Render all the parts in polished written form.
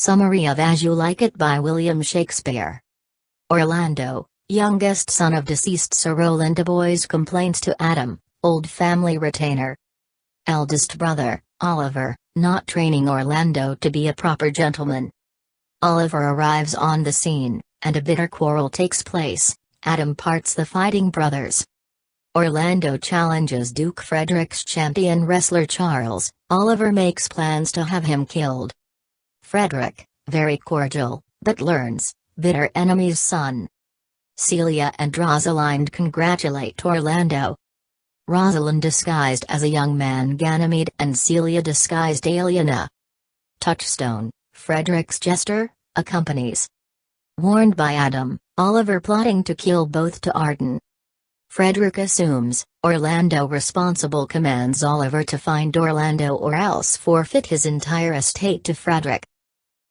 Summary of As You Like It by William Shakespeare. Orlando, youngest son of deceased Sir Roland de Boys, complains to Adam, old family retainer. Eldest brother, Oliver, not training Orlando to be a proper gentleman. Oliver arrives on the scene, and a bitter quarrel takes place. Adam parts the fighting brothers. Orlando challenges Duke Frederick's champion wrestler Charles. Oliver makes plans to have him killed. Frederick, very cordial, but learns, bitter enemy's son. Celia and Rosalind congratulate Orlando. Rosalind disguised as a young man, Ganymede and Celia disguised Aliena. Touchstone, Frederick's jester, accompanies. Warned by Adam, Oliver plotting to kill both to Arden. Frederick assumes, Orlando responsible, commands Oliver to find Orlando or else forfeit his entire estate to Frederick.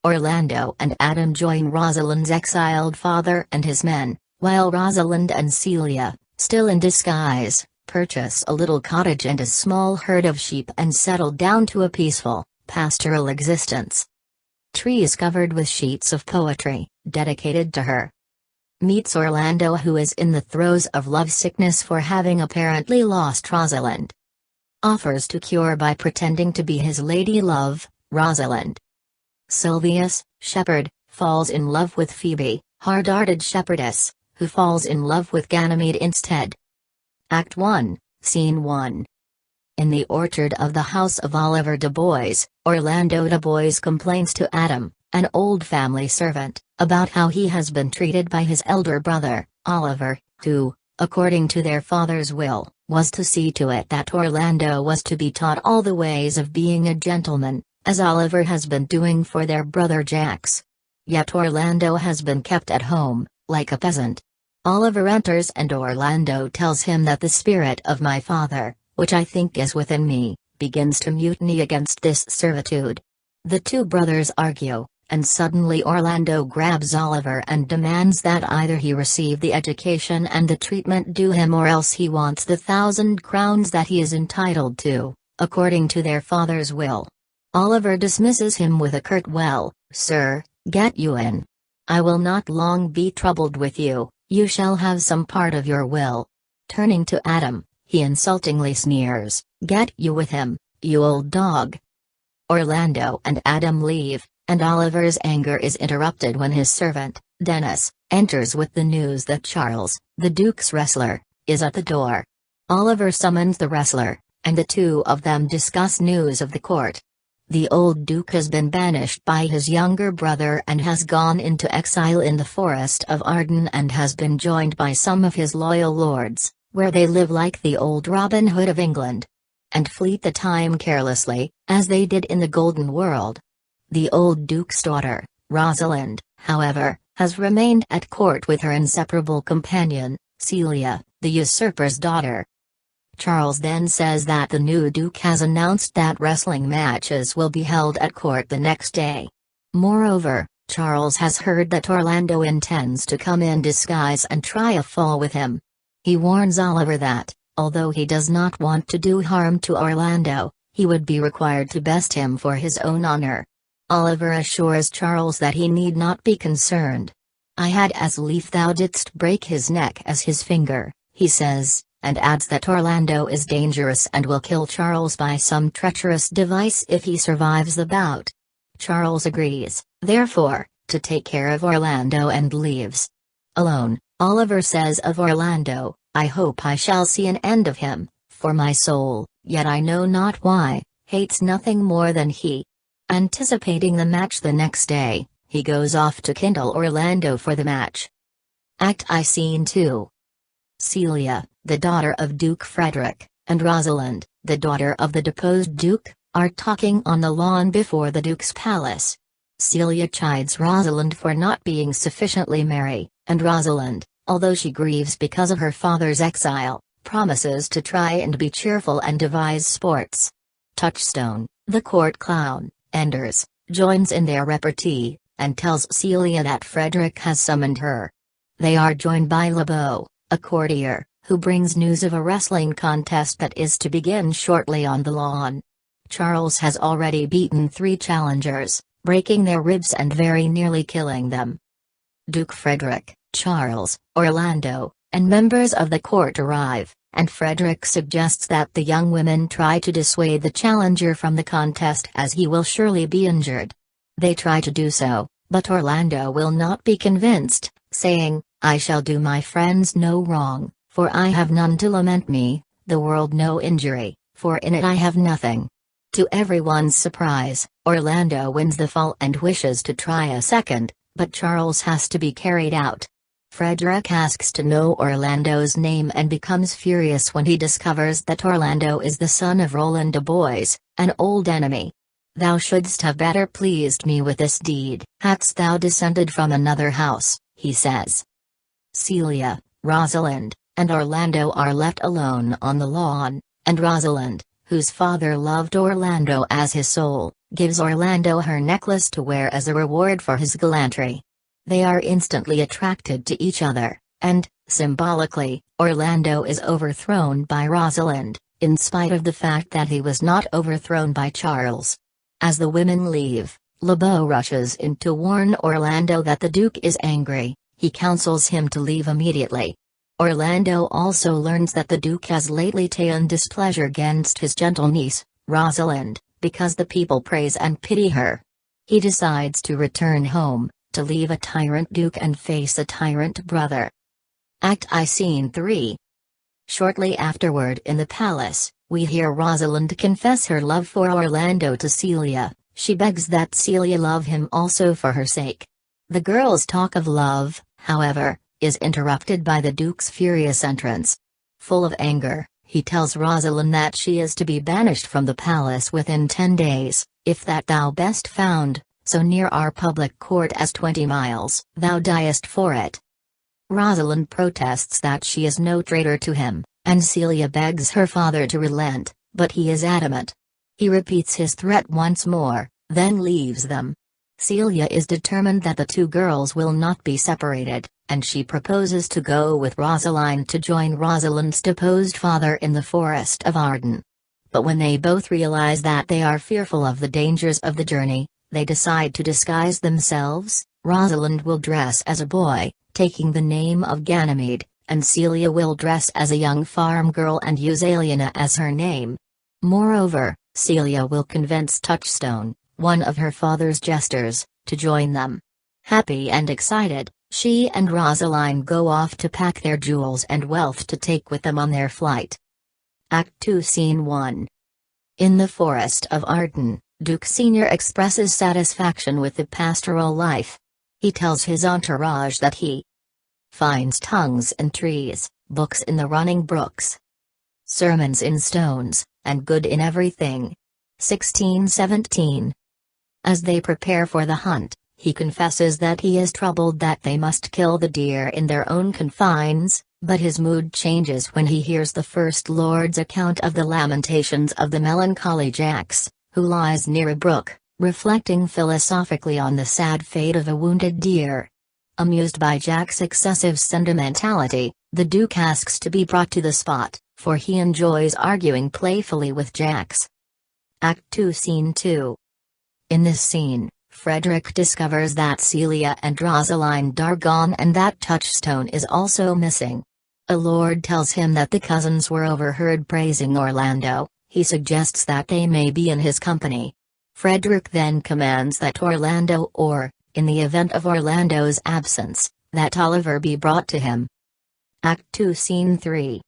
Orlando and Adam join Rosalind's exiled father and his men, while Rosalind and Celia, still in disguise, purchase a little cottage and a small herd of sheep and settle down to a peaceful, pastoral existence. Trees covered with sheets of poetry, dedicated to her. Meets Orlando, who is in the throes of lovesickness for having apparently lost Rosalind. Offers to cure by pretending to be his lady love, Rosalind. Sylvius, shepherd, falls in love with Phoebe, hard-hearted shepherdess, who falls in love with Ganymede instead. Act 1, Scene 1. In the orchard of the house of Oliver de Boys, Orlando de Boys complains to Adam, an old family servant, about how he has been treated by his elder brother, Oliver, who, according to their father's will, was to see to it that Orlando was to be taught all the ways of being a gentleman, as Oliver has been doing for their brother Jax. Yet Orlando has been kept at home, like a peasant. Oliver enters and Orlando tells him that the spirit of my father, which I think is within me, begins to mutiny against this servitude. The two brothers argue, and suddenly Orlando grabs Oliver and demands that either he receive the education and the treatment due him or else he wants the 1,000 crowns that he is entitled to, according to their father's will. Oliver dismisses him with a curt "Well, sir, get you in. I will not long be troubled with you, you shall have some part of your will." Turning to Adam, he insultingly sneers, "Get you with him, you old dog." Orlando and Adam leave, and Oliver's anger is interrupted when his servant, Dennis, enters with the news that Charles, the Duke's wrestler, is at the door. Oliver summons the wrestler, and the two of them discuss news of the court. The old Duke has been banished by his younger brother and has gone into exile in the forest of Arden and has been joined by some of his loyal lords, where they live like the old Robin Hood of England. And fleet the time carelessly, as they did in the Golden World. The old Duke's daughter, Rosalind, however, has remained at court with her inseparable companion, Celia, the usurper's daughter. Charles then says that the new Duke has announced that wrestling matches will be held at court the next day. Moreover, Charles has heard that Orlando intends to come in disguise and try a fall with him. He warns Oliver that, although he does not want to do harm to Orlando, he would be required to best him for his own honor. Oliver assures Charles that he need not be concerned. "I had as lief thou didst break his neck as his finger," he says, and adds that Orlando is dangerous and will kill Charles by some treacherous device if he survives the bout. Charles agrees, therefore, to take care of Orlando and leaves. Alone, Oliver says of Orlando, "I hope I shall see an end of him, for my soul, yet I know not why, hates nothing more than he." Anticipating the match the next day, he goes off to kindle Orlando for the match. Act I Scene 2. Celia, the daughter of Duke Frederick, and Rosalind, the daughter of the deposed Duke, are talking on the lawn before the Duke's palace. Celia chides Rosalind for not being sufficiently merry, and Rosalind, although she grieves because of her father's exile, promises to try and be cheerful and devise sports. Touchstone, the court clown, enters, joins in their repartee, and tells Celia that Frederick has summoned her. They are joined by Lebeau, a courtier, who brings news of a wrestling contest that is to begin shortly on the lawn. Charles has already beaten 3 challengers, breaking their ribs and very nearly killing them. Duke Frederick, Charles, Orlando, and members of the court arrive, and Frederick suggests that the young women try to dissuade the challenger from the contest as he will surely be injured. They try to do so, but Orlando will not be convinced, saying, "I shall do my friends no wrong, for I have none to lament me, the world no injury, for in it I have nothing." To everyone's surprise, Orlando wins the fall and wishes to try a second, but Charles has to be carried out. Frederick asks to know Orlando's name and becomes furious when he discovers that Orlando is the son of Roland de Boys, an old enemy. "Thou shouldst have better pleased me with this deed, hadst thou descended from another house," he says. Celia, Rosalind, and Orlando are left alone on the lawn, and Rosalind, whose father loved Orlando as his soul, gives Orlando her necklace to wear as a reward for his gallantry. They are instantly attracted to each other, and, symbolically, Orlando is overthrown by Rosalind, in spite of the fact that he was not overthrown by Charles. As the women leave, Lebeau rushes in to warn Orlando that the Duke is angry. He counsels him to leave immediately. Orlando also learns that the Duke has lately taken displeasure against his gentle niece, Rosalind, because the people praise and pity her. He decides to return home, to leave a tyrant Duke and face a tyrant brother. Act I Scene 3. Shortly afterward in the palace, we hear Rosalind confess her love for Orlando to Celia. She begs that Celia love him also for her sake. The girls' talk of love, however, is interrupted by the Duke's furious entrance. Full of anger, he tells Rosalind that she is to be banished from the palace within 10 days, if that thou best found, so near our public court as 20 miles, thou diest for it. Rosalind protests that she is no traitor to him, and Celia begs her father to relent, but he is adamant. He repeats his threat once more, then leaves them. Celia is determined that the two girls will not be separated, and she proposes to go with Rosalind to join Rosalind's deposed father in the forest of Arden. But when they both realize that they are fearful of the dangers of the journey, they decide to disguise themselves. Rosalind will dress as a boy, taking the name of Ganymede, and Celia will dress as a young farm girl and use Aliena as her name. Moreover, Celia will convince Touchstone, one of her father's jesters, to join them. Happy and excited, she and Rosalind go off to pack their jewels and wealth to take with them on their flight. Act 2 Scene 1. In the forest of Arden, Duke Senior expresses satisfaction with the pastoral life. He tells his entourage that he finds tongues in trees, books in the running brooks, sermons in stones, and good in everything. 1617. As they prepare for the hunt, he confesses that he is troubled that they must kill the deer in their own confines, but his mood changes when he hears the First Lord's account of the lamentations of the melancholy Jacks, who lies near a brook, reflecting philosophically on the sad fate of a wounded deer. Amused by Jack's excessive sentimentality, the Duke asks to be brought to the spot, for he enjoys arguing playfully with Jacks. Act 2 Scene 2. In this scene, Frederick discovers that Celia and Rosalind are gone and that Touchstone is also missing. A lord tells him that the cousins were overheard praising Orlando. He suggests that they may be in his company. Frederick then commands that Orlando or, in the event of Orlando's absence, that Oliver be brought to him. Act 2 Scene 3.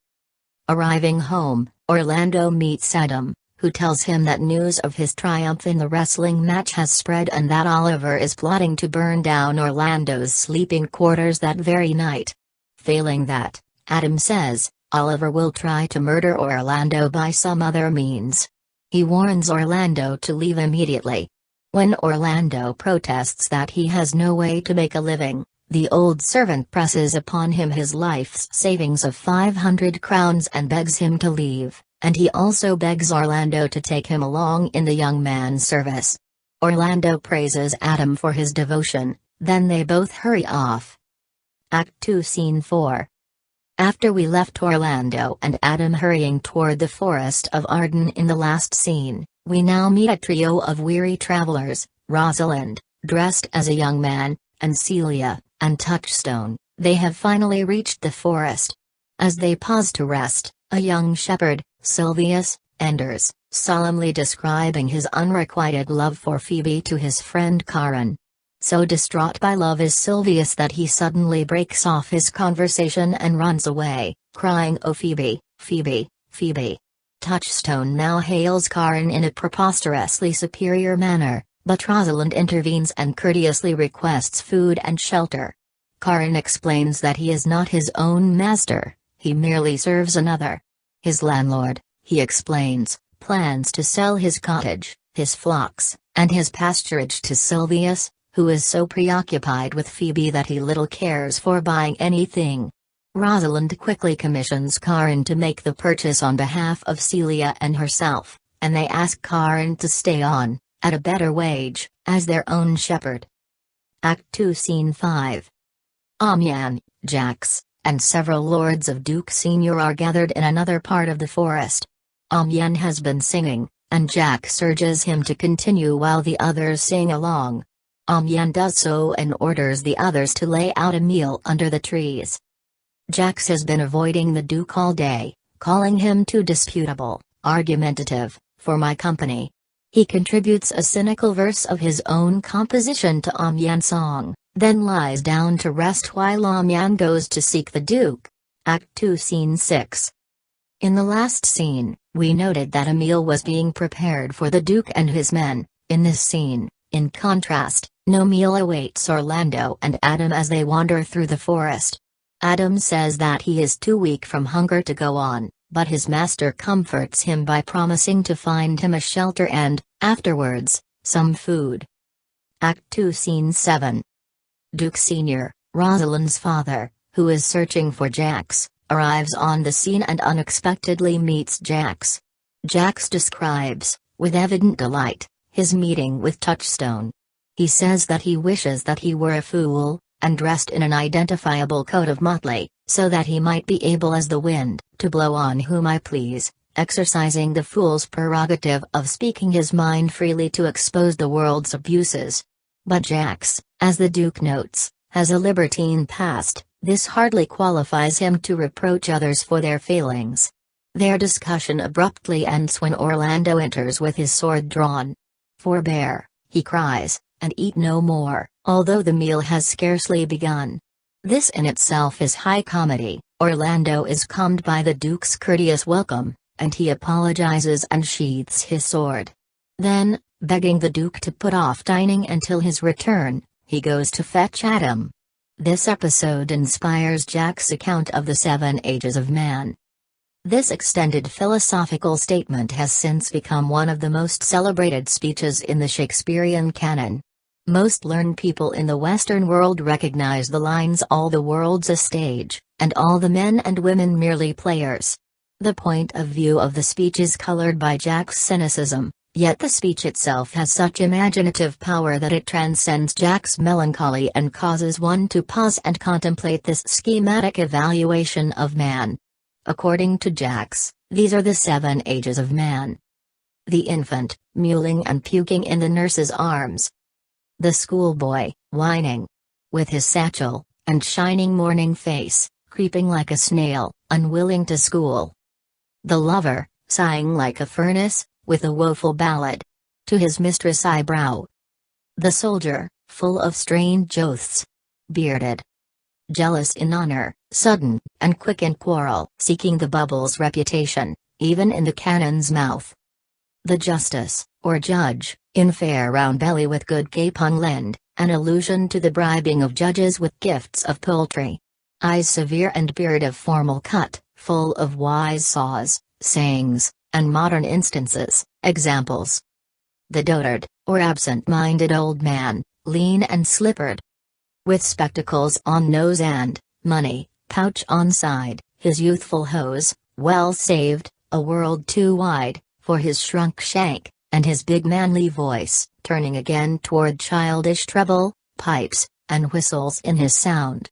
Arriving home, Orlando meets Adam, who tells him that news of his triumph in the wrestling match has spread and that Oliver is plotting to burn down Orlando's sleeping quarters that very night. Failing that, Adam says, Oliver will try to murder Orlando by some other means. He warns Orlando to leave immediately. When Orlando protests that he has no way to make a living, the old servant presses upon him his life's savings of 500 crowns and begs him to leave, and he also begs Orlando to take him along in the young man's service. Orlando praises Adam for his devotion, then they both hurry off. Act 2 Scene 4. After we left Orlando and Adam hurrying toward the forest of Arden in the last scene, We now meet a trio of weary travelers, Rosalind, dressed as a young man, and Celia, and Touchstone. They have finally reached the forest. As they pause to rest, a young shepherd, Silvius, enters, solemnly describing his unrequited love for Phoebe to his friend Karen. So distraught by love is Silvius that he suddenly breaks off his conversation and runs away, crying, "Oh Phoebe, Phoebe, Phoebe." Touchstone now hails Karen in a preposterously superior manner, but Rosalind intervenes and courteously requests food and shelter. Karen explains that he is not his own master, he merely serves another. His landlord, he explains, plans to sell his cottage, his flocks, and his pasturage to Silvius, who is so preoccupied with Phoebe that he little cares for buying anything. Rosalind quickly commissions Karen to make the purchase on behalf of Celia and herself, and they ask Karen to stay on, at a better wage, as their own shepherd. Act 2 Scene 5. Amiens, Jacques, and several lords of Duke Senior are gathered in another part of the forest. Amiens has been singing, and Jacques urges him to continue while the others sing along. Amiens does so and orders the others to lay out a meal under the trees. Jacques has been avoiding the Duke all day, calling him too disputable, argumentative, for my company. He contributes a cynical verse of his own composition to Amiens' song, then lies down to rest while Amiens goes to seek the Duke. Act 2 Scene 6. In the last scene, we noted that a meal was being prepared for the Duke and his men. In this scene, in contrast, no meal awaits Orlando and Adam as they wander through the forest. Adam says that he is too weak from hunger to go on, but his master comforts him by promising to find him a shelter and, afterwards, some food. Act 2 Scene 7. Duke Senior, Rosalind's father, who is searching for Jacques, arrives on the scene and unexpectedly meets Jacques. Jacques describes, with evident delight, his meeting with Touchstone. He says that he wishes that he were a fool, and dressed in an identifiable coat of motley, so that he might be able as the wind, to blow on whom I please, exercising the fool's prerogative of speaking his mind freely to expose the world's abuses. But Jacques, as the Duke notes, has a libertine past. This hardly qualifies him to reproach others for their failings. Their discussion abruptly ends when Orlando enters with his sword drawn. "Forbear," he cries, "and eat no more, although the meal has scarcely begun." This in itself is high comedy. Orlando is calmed by the Duke's courteous welcome, and he apologizes and sheaths his sword. Then, begging the Duke to put off dining until his return, he goes to fetch Adam. This episode inspires Jacques' account of the 7 ages of man. This extended philosophical statement has since become one of the most celebrated speeches in the Shakespearean canon. Most learned people in the Western world recognize the lines "all the world's a stage, and all the men and women merely players." The point of view of the speech is colored by Jacques' cynicism, yet the speech itself has such imaginative power that it transcends Jacques' melancholy and causes one to pause and contemplate this schematic evaluation of man. According to Jacques, these are the 7 ages of man. The infant, mewling and puking in the nurse's arms. The schoolboy, whining. With his satchel, and shining morning face, creeping like a snail, unwilling to school. The lover, sighing like a furnace, with a woeful ballad. To his mistress eyebrow. The soldier, full of strange oaths. Bearded. Jealous in honor, sudden, and quick in quarrel, seeking the bubble's reputation, even in the cannon's mouth. The justice, or judge, in fair round belly with good capon lend, an allusion to the bribing of judges with gifts of poultry. Eyes severe and beard of formal cut, full of wise saws, sayings, and modern instances, examples. The dotard, or absent-minded old man, lean and slippered. With spectacles on nose and, money, pouch on side, his youthful hose, well saved, a world too wide, for his shrunk shank, and his big manly voice, turning again toward childish treble, pipes, and whistles in his sound.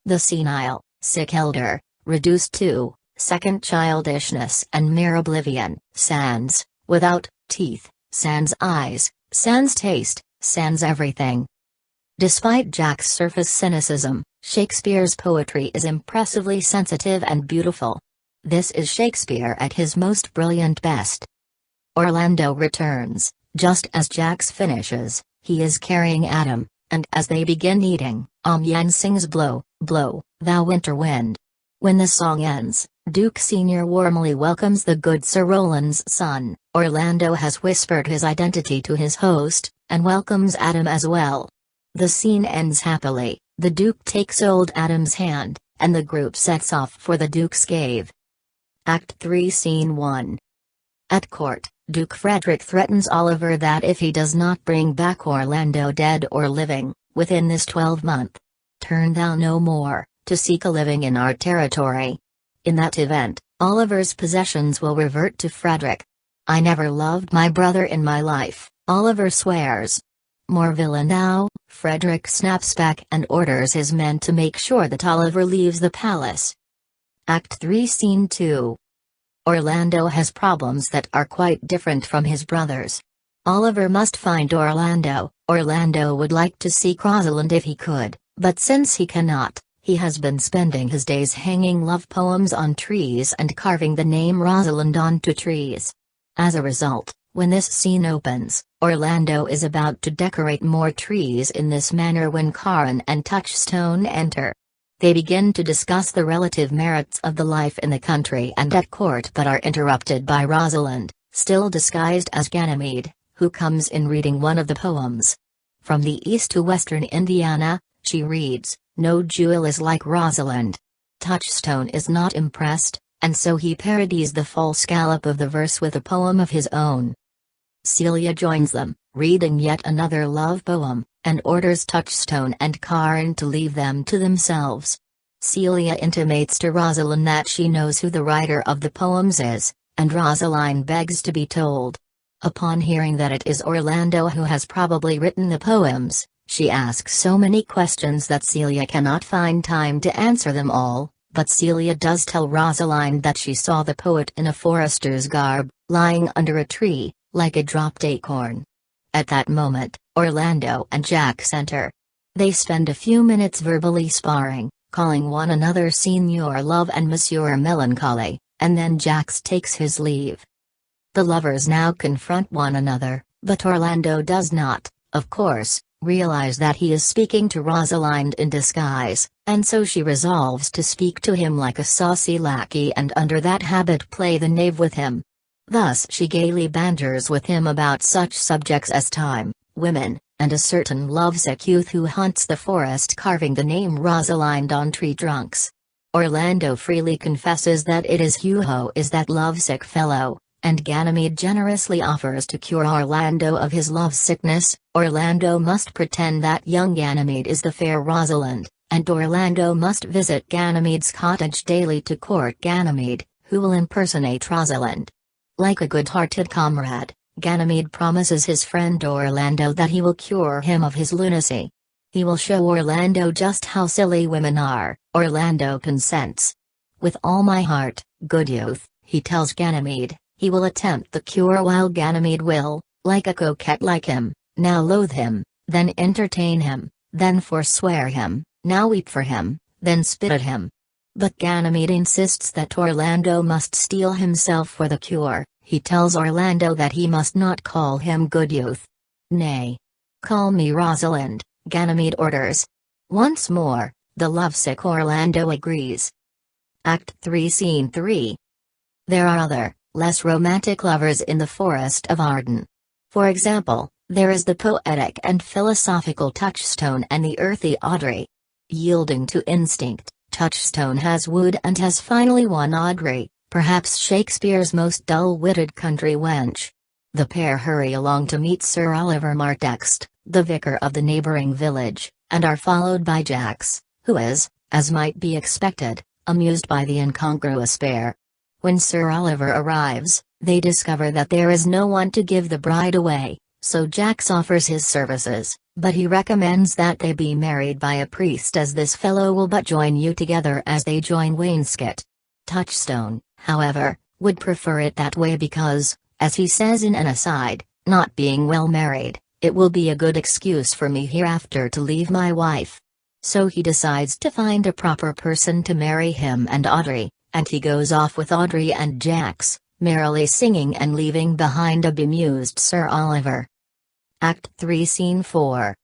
The senile, sick elder, reduced to second childishness and mere oblivion, sans, Without teeth, sans eyes, sans taste, sans everything. Despite Jack's surface cynicism, Shakespeare's poetry is impressively sensitive and beautiful. This is Shakespeare at his most brilliant best. Orlando returns, just as Jax finishes. He is carrying Adam, and as they begin eating, Yen sings Blow, Blow, Thou Winter Wind. When the song ends, Duke Sr. warmly welcomes the good Sir Roland's son. Orlando has whispered his identity to his host, and welcomes Adam as well. The scene ends happily. The Duke takes old Adam's hand, and the group sets off for the Duke's cave. Act 3 Scene 1. At court, Duke Frederick threatens Oliver that if he does not bring back Orlando dead or living, within this 12-month turn thou no more, to seek a living in our territory. In that event, Oliver's possessions will revert to Frederick. I never loved my brother in my life, Oliver swears. More villain thou, Frederick snaps back and orders his men to make sure that Oliver leaves the palace. Act 3 Scene 2. Orlando has problems that are quite different from his brother's. Oliver must find Orlando. Orlando would like to seek Rosalind if he could, but since he cannot, he has been spending his days hanging love poems on trees and carving the name Rosalind onto trees. As a result, when this scene opens, Orlando is about to decorate more trees in this manner when Karen and Touchstone enter. They begin to discuss the relative merits of the life in the country and at court but are interrupted by Rosalind, still disguised as Ganymede, who comes in reading one of the poems. From the east to western Indiana, she reads, No jewel is like Rosalind. Touchstone is not impressed, and so he parodies the false gallop of the verse with a poem of his own. Celia joins them, reading yet another love poem, and orders Touchstone and Karen to leave them to themselves. Celia intimates to Rosalind that she knows who the writer of the poems is, and Rosalind begs to be told. Upon hearing that it is Orlando who has probably written the poems, she asks so many questions that Celia cannot find time to answer them all, but Celia does tell Rosalind that she saw the poet in a forester's garb, lying under a tree, like a dropped acorn. At that moment, Orlando and Jax enter. They spend a few minutes verbally sparring, calling one another Signor Love and Monsieur Melancholy, and then Jax takes his leave. The lovers now confront one another, but Orlando does not, of course, realize that he is speaking to Rosalind in disguise, and so she resolves to speak to him like a saucy lackey and under that habit play the knave with him. Thus she gaily banters with him about such subjects as time, women, and a certain lovesick youth who haunts the forest carving the name Rosalind on tree trunks. Orlando freely confesses that it is Hugo is that lovesick fellow, and Ganymede generously offers to cure Orlando of his lovesickness. Orlando must pretend that young Ganymede is the fair Rosalind, and Orlando must visit Ganymede's cottage daily to court Ganymede, who will impersonate Rosalind. Like a good-hearted comrade, Ganymede promises his friend Orlando that he will cure him of his lunacy. He will show Orlando just how silly women are. Orlando consents. With all my heart, good youth, he tells Ganymede. He will attempt the cure while Ganymede will, like a coquette like him, now loathe him, then entertain him, then forswear him, now weep for him, then spit at him. But Ganymede insists that Orlando must steel himself for the cure. He tells Orlando that he must not call him good youth. Nay. Call me Rosalind, Ganymede orders. Once more, the lovesick Orlando agrees. Act 3 Scene 3. There are other, less romantic lovers in the Forest of Arden. For example, there is the poetic and philosophical Touchstone and the earthy Audrey. Yielding to instinct, Touchstone has wooed and has finally won Audrey, perhaps Shakespeare's most dull-witted country wench. The pair hurry along to meet Sir Oliver Martext, the vicar of the neighboring village, and are followed by Jax, who is, as might be expected, amused by the incongruous pair. When Sir Oliver arrives, they discover that there is no one to give the bride away, so Jax offers his services, but he recommends that they be married by a priest as this fellow will but join you together as they join wainscot. Touchstone, however, would prefer it that way because, As he says in an aside, not being well married, it will be a good excuse for me hereafter to leave my wife. So he decides to find a proper person to marry him and Audrey, and he goes off with Audrey and Jax, merrily singing and leaving behind a bemused Sir Oliver. Act 3 Scene 4.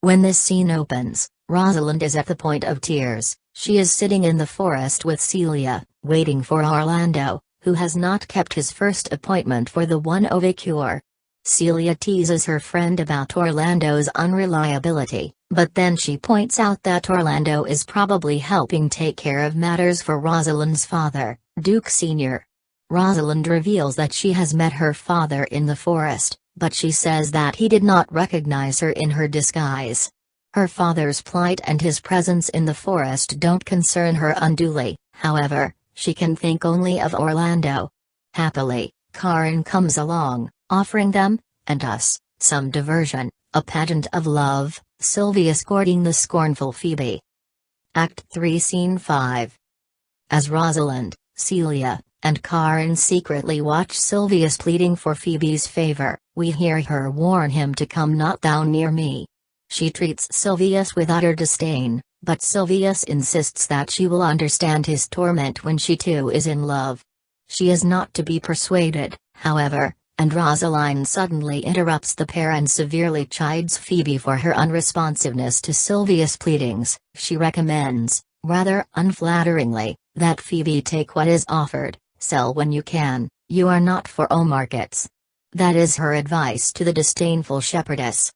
When this scene opens, Rosalind is at the point of tears. She is sitting in the forest with Celia, waiting for Orlando, who has not kept his first appointment for the one Ohidur. Celia teases her friend about Orlando's unreliability, but then she points out that Orlando is probably helping take care of matters for Rosalind's father, Duke Sr. Rosalind reveals that she has met her father in the forest, but she says that he did not recognize her in her disguise. Her father's plight and his presence in the forest don't concern her unduly, however, she can think only of Orlando. Happily, Karen comes along, offering them, and us, some diversion, a pageant of love, Sylvius courting the scornful Phoebe. Act 3 Scene 5. As Rosalind, Celia, and Karen secretly watch Sylvius pleading for Phoebe's favor, we hear her warn him to come not down near me. She treats Sylvius with utter disdain, but Sylvius insists that she will understand his torment when she too is in love. She is not to be persuaded, however, and Rosalind suddenly interrupts the pair and severely chides Phoebe for her unresponsiveness to Sylvius' pleadings. She recommends, rather unflatteringly, that Phoebe take what is offered, sell when you can, you are not for all markets. That is her advice to the disdainful shepherdess.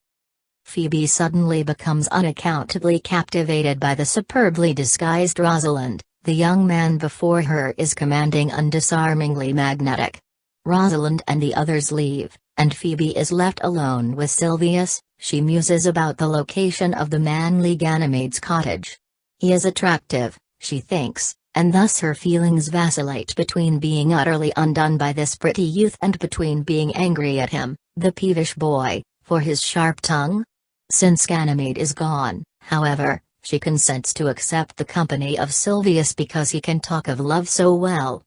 Phoebe suddenly becomes unaccountably captivated by the superbly disguised Rosalind. The young man before her is commanding and disarmingly magnetic. Rosalind and the others leave, and Phoebe is left alone with Sylvius. She muses about the location of the manly Ganymede's cottage. He is attractive, she thinks, and thus her feelings vacillate between being utterly undone by this pretty youth and between being angry at him, the peevish boy, for his sharp tongue. Since Ganymede is gone, however, she consents to accept the company of Sylvius because he can talk of love so well.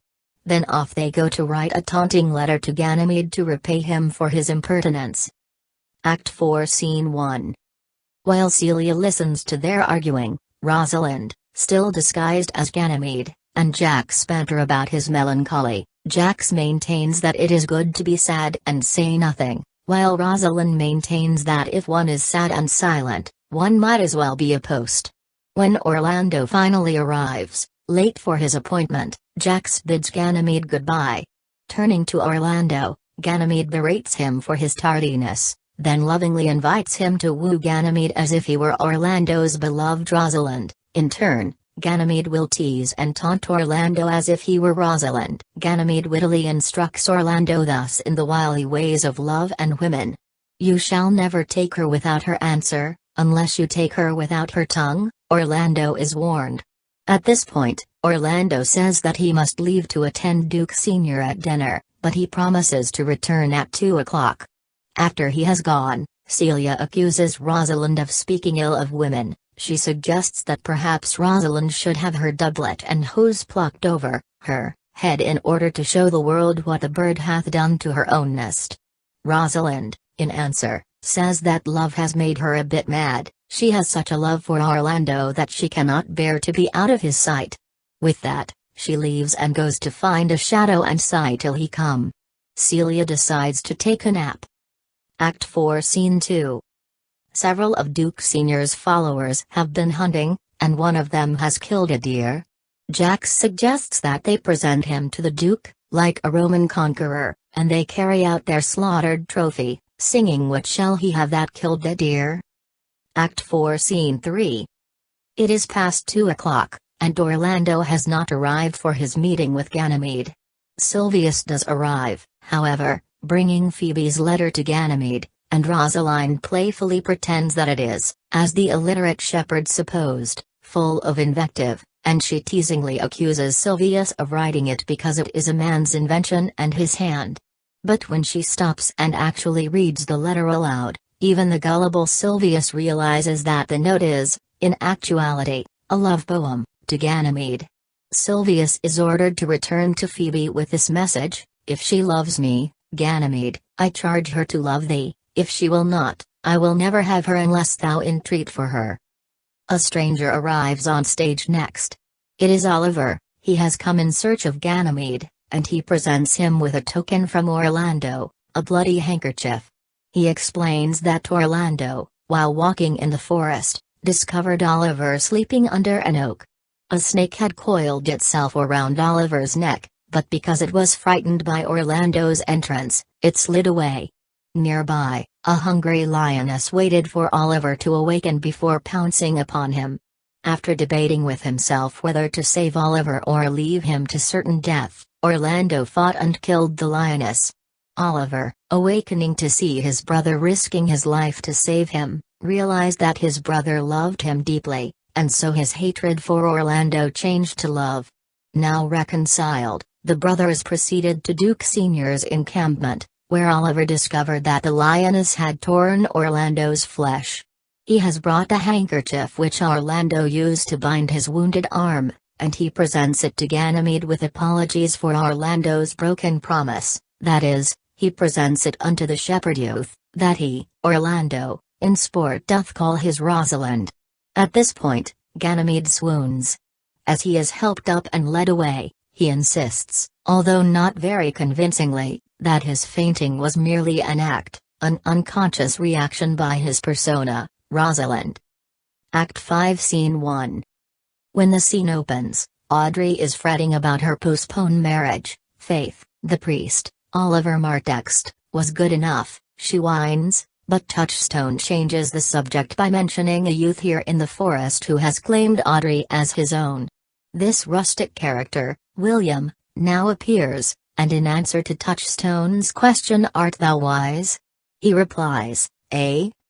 Then off they go to write a taunting letter to Ganymede to repay him for his impertinence. Act 4 Scene 1. While Celia listens to their arguing, Rosalind, still disguised as Ganymede, and Jax banter about his melancholy. Jax maintains that it is good to be sad and say nothing, while Rosalind maintains that if one is sad and silent, one might as well be a post. When Orlando finally arrives, late for his appointment, Jax bids Ganymede goodbye. Turning to Orlando, Ganymede berates him for his tardiness, then lovingly invites him to woo Ganymede as if he were Orlando's beloved Rosalind. In turn, Ganymede will tease and taunt Orlando as if he were Rosalind. Ganymede wittily instructs Orlando thus in the wily ways of love and women. You shall never take her without her answer, unless you take her without her tongue, Orlando is warned. At this point, Orlando says that he must leave to attend Duke Sr. at dinner, but he promises to return at 2 o'clock. After he has gone, Celia accuses Rosalind of speaking ill of women. She suggests that perhaps Rosalind should have her doublet and hose plucked over her head in order to show the world what the bird hath done to her own nest. Rosalind, in answer, says that love has made her a bit mad. She has such a love for Orlando that she cannot bear to be out of his sight. With that, she leaves and goes to find a shadow and sigh till he come. Celia decides to take a nap. Act 4 Scene 2. Several of Duke Sr.'s followers have been hunting, and one of them has killed a deer. Jax suggests that they present him to the Duke, like a Roman conqueror, and they carry out their slaughtered trophy, singing "What shall he have that killed the deer?" Act 4 Scene 3. It is past 2 o'clock, and Orlando has not arrived for his meeting with Ganymede. Sylvius does arrive, however, bringing Phoebe's letter to Ganymede, and Rosalind playfully pretends that it is, as the illiterate shepherd supposed, full of invective, and she teasingly accuses Sylvius of writing it because it is a man's invention and his hand. But when she stops and actually reads the letter aloud, even the gullible Sylvius realizes that the note is, in actuality, a love poem, to Ganymede. Sylvius is ordered to return to Phoebe with this message: "If she loves me, Ganymede, I charge her to love thee, if she will not, I will never have her unless thou entreat for her. A stranger arrives on stage next. It is Oliver. He has come in search of Ganymede, and he presents him with a token from Orlando, a bloody handkerchief. He explains that Orlando, while walking in the forest, discovered Oliver sleeping under an oak. A snake had coiled itself around Oliver's neck, but because it was frightened by Orlando's entrance, it slid away. Nearby, a hungry lioness waited for Oliver to awaken before pouncing upon him. After debating with himself whether to save Oliver or leave him to certain death, Orlando fought and killed the lioness. Oliver, awakening to see his brother risking his life to save him, realized that his brother loved him deeply, and so his hatred for Orlando changed to love. Now reconciled, the brothers proceeded to Duke Senior's encampment, where Oliver discovered that the lioness had torn Orlando's flesh. He has brought a handkerchief which Orlando used to bind his wounded arm, and he presents it to Ganymede with apologies for Orlando's broken promise, that is, he presents it unto the shepherd youth, that he, Orlando, in sport doth call his Rosalind. At this point, Ganymede swoons. As he is helped up and led away, he insists, although not very convincingly, that his fainting was merely an act, an unconscious reaction by his persona, Rosalind. Act 5 Scene 1. When the scene opens, Audrey is fretting about her postponed marriage. Faith, the priest, Oliver Martext, was good enough, she whines, but Touchstone changes the subject by mentioning a youth here in the forest who has claimed Audrey as his own. This rustic character, William, now appears, and in answer to Touchstone's question, "Art thou wise?" he replies,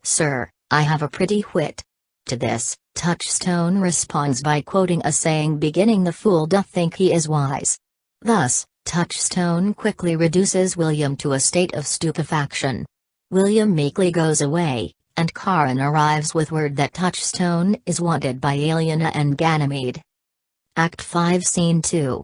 "Sir, I have a pretty wit." To this, Touchstone responds by quoting a saying beginning, "The fool doth think he is wise." Thus, Touchstone quickly reduces William to a state of stupefaction. William meekly goes away, and Karen arrives with word that Touchstone is wanted by Aliena and Ganymede. Act 5 Scene 2.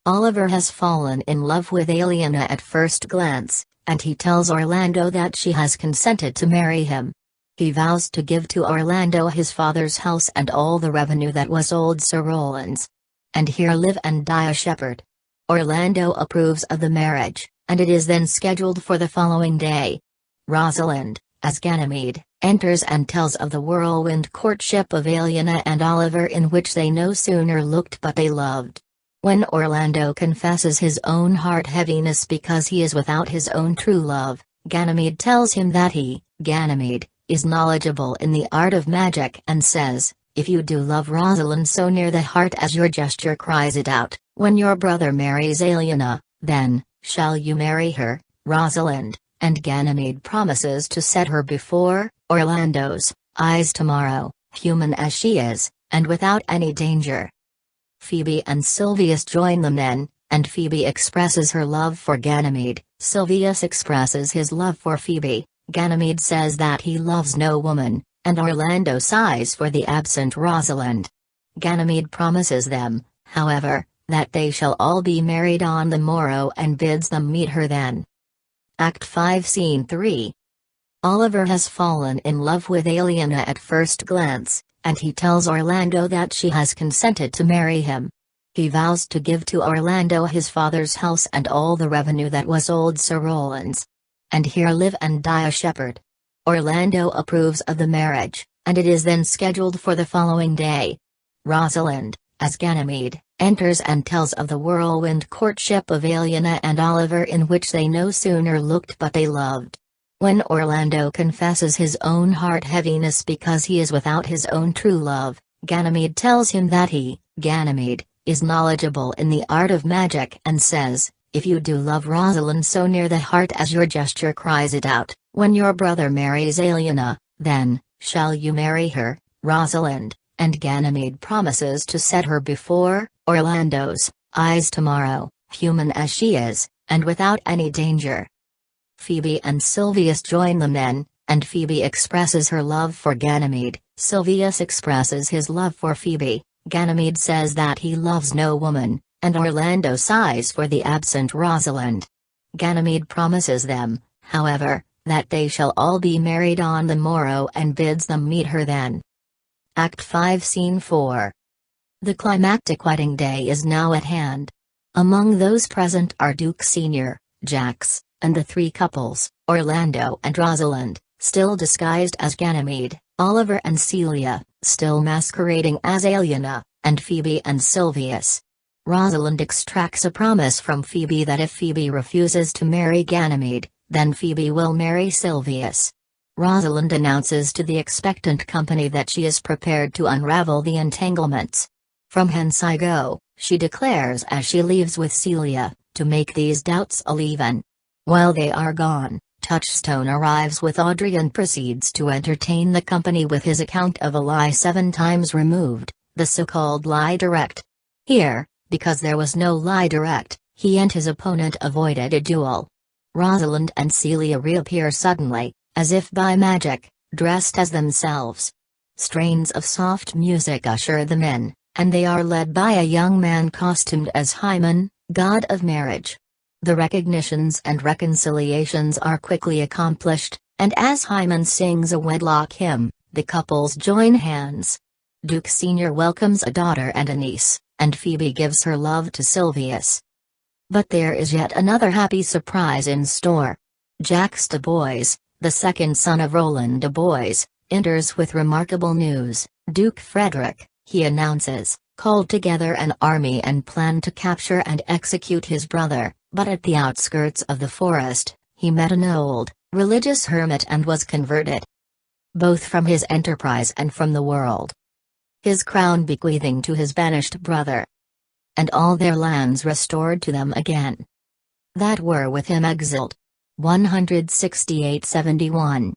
Oliver has fallen in love with Aliena at first glance, and he tells Orlando that she has consented to marry him. He vows to give to Orlando his father's house and all the revenue that was old Sir Roland's. And here live and die a shepherd. Orlando approves of the marriage, and it is then scheduled for the following day. Rosalind, as Ganymede, enters and tells of the whirlwind courtship of Aliena and Oliver, in which they no sooner looked but they loved. When Orlando confesses his own heart heaviness because he is without his own true love, Ganymede tells him that he, Ganymede, is knowledgeable in the art of magic and says, "If you do love Rosalind so near the heart as your gesture cries it out, when your brother marries Aliena, then, shall you marry her, Rosalind?" And Ganymede promises to set her before Orlando's eyes tomorrow, human as she is, and without any danger. Phoebe and Silvius join the men, and Phoebe expresses her love for Ganymede, Silvius expresses his love for Phoebe, Ganymede says that he loves no woman, and Orlando sighs for the absent Rosalind. Ganymede promises them, however, that they shall all be married on the morrow and bids them meet her then. Act 5 Scene 3. Oliver has fallen in love with Aliena at first glance, and he tells Orlando that she has consented to marry him. He vows to give to Orlando his father's house and all the revenue that was old Sir Roland's. And here live and die a shepherd. Orlando approves of the marriage, and it is then scheduled for the following day. Rosalind, as Ganymede, enters and tells of the whirlwind courtship of Aliena and Oliver, in which they no sooner looked but they loved. When Orlando confesses his own heart heaviness because he is without his own true love, Ganymede tells him that he, Ganymede, is knowledgeable in the art of magic and says, "If you do love Rosalind so near the heart as your gesture cries it out, when your brother marries Aliena, then, shall you marry her, Rosalind?" And Ganymede promises to set her before Orlando's eyes tomorrow, human as she is, and without any danger. Phoebe and Silvius join the men, and Phoebe expresses her love for Ganymede, Silvius expresses his love for Phoebe, Ganymede says that he loves no woman, and Orlando sighs for the absent Rosalind. Ganymede promises them, however, that they shall all be married on the morrow and bids them meet her then. Act 5 Scene 4. The climactic wedding day is now at hand. Among those present are Duke Senior, Jacques, and the three couples, Orlando and Rosalind, still disguised as Ganymede, Oliver and Celia, still masquerading as Aliena, and Phoebe and Silvius. Rosalind extracts a promise from Phoebe that if Phoebe refuses to marry Ganymede, then Phoebe will marry Silvius. Rosalind announces to the expectant company that she is prepared to unravel the entanglements. "From hence I go," she declares as she leaves with Celia, "to make these doubts a leaven." While they are gone, Touchstone arrives with Audrey and proceeds to entertain the company with his account of a lie 7 times removed, the so-called lie direct. Here, because there was no lie direct, he and his opponent avoided a duel. Rosalind and Celia reappear suddenly, as if by magic, dressed as themselves. Strains of soft music usher them in, and they are led by a young man costumed as Hymen, god of marriage. The recognitions and reconciliations are quickly accomplished, and as Hymen sings a wedlock hymn, the couples join hands. Duke Senior welcomes a daughter and a niece, and Phoebe gives her love to Silvius. But there is yet another happy surprise in store. Jacques de Boys, the second son of Roland de Boys, enters with remarkable news. Duke Frederick, he announces, called together an army and planned to capture and execute his brother, but at the outskirts of the forest, he met an old, religious hermit and was converted. Both from his enterprise and from the world. His crown bequeathing to his banished brother. And all their lands restored to them again. That were with him exiled. 168-71.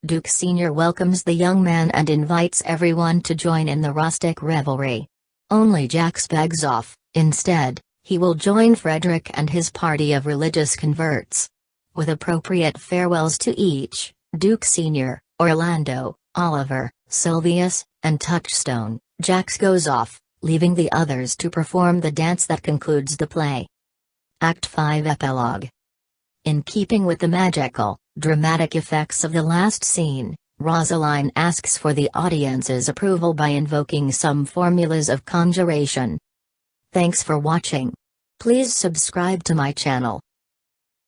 Duke Senior welcomes the young man and invites everyone to join in the rustic revelry. Only Jacques begs off. Instead, he will join Frederick and his party of religious converts. With appropriate farewells to each, Duke Senior, Orlando, Oliver, Silvius, and Touchstone, Jacques goes off, leaving the others to perform the dance that concludes the play. Act 5 Epilogue. In keeping with the magical, dramatic effects of the last scene, Rosalind asks for the audience's approval by invoking some formulas of conjuration. Thanks for watching. Please subscribe to my channel.